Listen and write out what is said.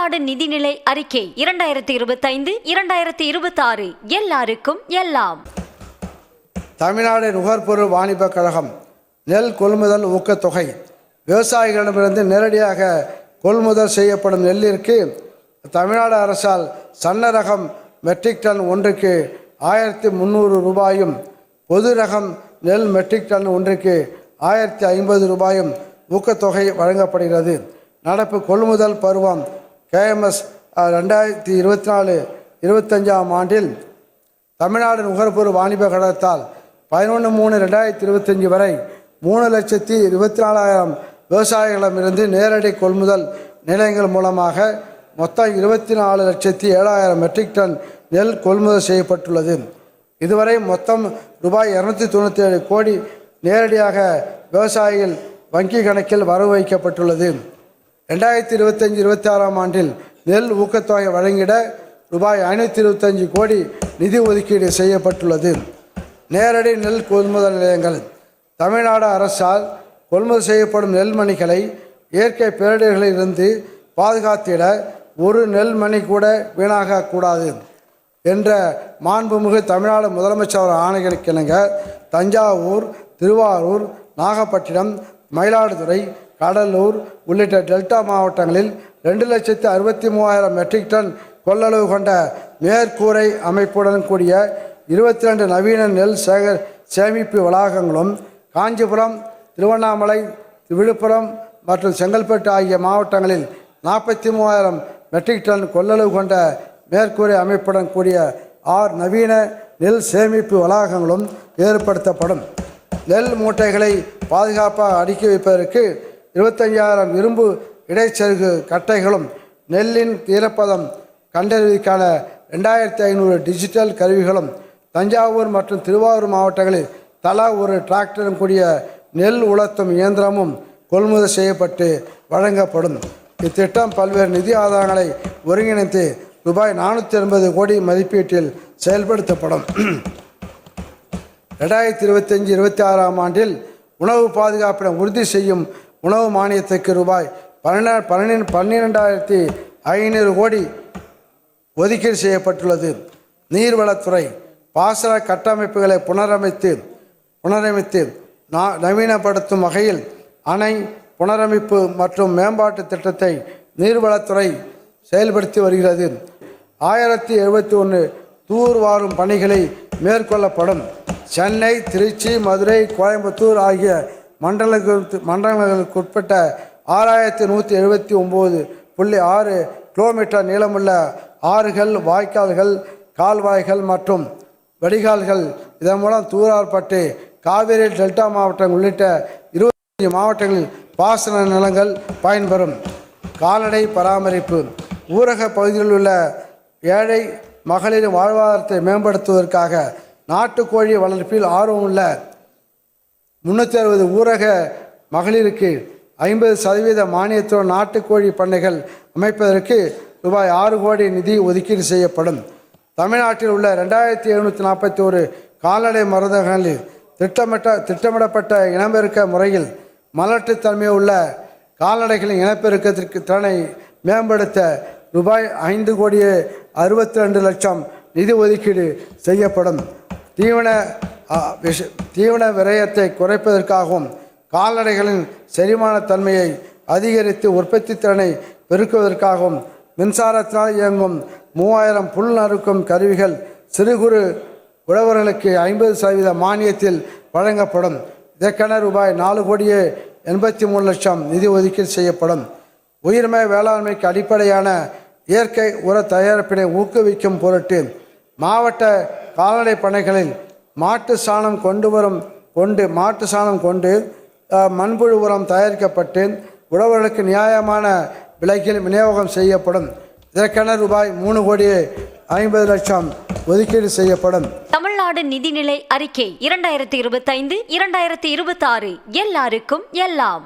தமிழ்நாடு நிதிநிலை அறிக்கை 2025-2026 எல்லாருக்கும் எல்லாம். தமிழ்நாடு நுகர்பொருள் வாணிபக் கழகம் நெல் கொள்முதல் ஊக்கத்தொகை. விவசாயிகளிடமிருந்து நேரடியாக கொள்முதல் செய்யப்படும் நெல்லிற்கு தமிழ்நாடு அரசால் சன்ன ரகம் மெட்ரிக் டன் ஒன்றுக்கு 1300 ரூபாயும், பொது ரகம் நெல் மெட்ரிக் டன் ஒன்றுக்கு 1050 ரூபாயும் ஊக்கத்தொகை வழங்கப்படுகிறது. நடப்பு கொள்முதல் பருவம் KMS 2024-25 ஆண்டில் தமிழ்நாடு நுகர்பொருள் வாணிபக் கழகத்தால் 11/3/2025 வரை 3,24,000 விவசாயிகளிடமிருந்து நேரடி கொள்முதல் நிலையங்கள் மூலமாக மொத்தம் 24,07,000 மெட்ரிக் டன் நெல் கொள்முதல் செய்யப்பட்டுள்ளது. இதுவரை மொத்தம் ரூபாய் 297 கோடி நேரடியாக விவசாயிகள் வங்கி கணக்கில் வரவு வைக்கப்பட்டுள்ளது. 2025-26 ஆண்டில் நெல் ஊக்கத்தொகை வழங்கிட ரூபாய் 525 கோடி நிதி ஒதுக்கீடு செய்யப்பட்டுள்ளது. நேரடி நெல் கொள்முதல் நிலையங்கள். தமிழ்நாடு அரசால் கொள்முதல் செய்யப்படும் நெல்மணிகளை இயற்கை பேரிடர்களிலிருந்து பாதுகாத்திட ஒரு நெல்மணி கூட வீணாகக்கூடாது என்ற மாண்புமிகு தமிழ்நாடு முதலமைச்சர் ஆணைகளுக்கிணங்க தஞ்சாவூர், திருவாரூர், நாகப்பட்டினம், மயிலாடுதுறை, கடலூர் உள்ளிட்ட டெல்டா மாவட்டங்களில் 2,63,000 மெட்ரிக் டன் கொள்ளளவு கொண்ட மேற்கூரை அமைப்புடன் கூடிய 22 நவீன நெல் சேமிப்பு வளாகங்களும், காஞ்சிபுரம், திருவண்ணாமலை, விழுப்புரம் மற்றும் செங்கல்பட்டு ஆகிய மாவட்டங்களில் 43,000 மெட்ரிக் டன் கொள்ளளவு கொண்ட மேற்கூரை அமைப்புடன் கூடிய 6 நவீன நெல் சேமிப்பு வளாகங்களும் ஏற்படுத்தப்படும். நெல் மூட்டைகளை பாதுகாப்பாக அடுக்கி வைப்பதற்கு 25,000 இரும்பு இடைச்செருகு கட்டைகளும், நெல்லின் ஈரப்பதம் கண்டறிவதற்கான 2,500 டிஜிட்டல் கருவிகளும், தஞ்சாவூர் மற்றும் திருவாரூர் மாவட்டங்களில் தலா ஒரு டிராக்டரும் கூடிய நெல் உலர்த்தும் இயந்திரமும் கொள்முதல் செய்யப்பட்டு வழங்கப்படும். இத்திட்டம் பல்வேறு நிதி ஆதாரங்களை ஒருங்கிணைத்து ரூபாய் 480 கோடி மதிப்பீட்டில் செயல்படுத்தப்படும். 2025-26 ஆண்டில் உணவு பாதுகாப்பினை உறுதி செய்யும் உணவு மானியத்துக்கு ரூபாய் 12,500 கோடி ஒதுக்கீடு செய்யப்பட்டுள்ளது. நீர்வளத்துறை பாசன கட்டமைப்புகளை புனரமைத்து நவீனப்படுத்தும் வகையில் அணை புனரமைப்பு மற்றும் மேம்பாட்டு திட்டத்தை நீர்வளத்துறை செயல்படுத்தி வருகிறது. 1071 தூர்வாரும் பணிகளை மேற்கொள்ளப்படும். சென்னை, திருச்சி, மதுரை, கோயம்புத்தூர் ஆகிய மண்டலங்களுக்குட்பட்ட 6,179.6 கிலோமீட்டர் நீளமுள்ள ஆறுகள், வாய்க்கால்கள், கால்வாய்கள் மற்றும் வடிகால்கள் இதன் மூலம் தூராற்பட்டு காவிரி டெல்டா மாவட்டம் உள்ளிட்ட 25 மாவட்டங்களில் பாசன நிலங்கள் பயன்பெறும். கால்நடை பராமரிப்பு. ஊரக பகுதிகளில் உள்ள ஏழை மகளிரின் வாழ்வாதாரத்தை மேம்படுத்துவதற்காக நாட்டுக்கோழி வளர்ப்பில் ஆர்வமுள்ள 360 ஊரக மகளிருக்கு 50% மானியத்துடன் நாட்டுக்கோழி பண்ணைகள் அமைப்பதற்கு ரூபாய் 6 கோடி நிதி ஒதுக்கீடு செய்யப்படும். தமிழ்நாட்டில் உள்ள 2,741 கால்நடை மருந்தகங்களில் திட்டமிடப்பட்ட இனப்பெருக்க முறையில் மலட்டுத்தன்மை உள்ள கால்நடைகளின் இனப்பெருக்கத்திற்கு திறனை மேம்படுத்த ரூபாய் 5,62,00,000 நிதி ஒதுக்கீடு செய்யப்படும். தீவன விரயத்தை குறைப்பதற்காகவும் கால்நடைகளின் செரிமான தன்மையை அதிகரித்து உற்பத்தி திறனை பெருக்குவதற்காகவும் மின்சாரத்தினால் இயங்கும் 3000 புல் நறுக்கும் கருவிகள் சிறு குறு உழவர்களுக்கு 50% மானியத்தில் வழங்கப்படும். இதற்கென ரூபாய் 4,83,00,000 நிதி ஒதுக்கீடு செய்யப்படும். உயிர்மை வேளாண்மைக்கு அடிப்படையான இயற்கை உர தயாரிப்பினை ஊக்குவிக்கும் பொருட்டு மாவட்ட கால்நடை பண்ணைகளில் மாட்டு சாணம் கொண்டு மண்புழு உரம் தயாரிக்கப்பட்டு உழவர்களுக்கு நியாயமான விலையில் விநியோகம் செய்யப்படும். இதற்கென ரூபாய் 3,50,00,000 ஒதுக்கீடு செய்யப்படும். தமிழ்நாடு நிதிநிலை அறிக்கை 2025-2026 எல்லாருக்கும் எல்லாம்.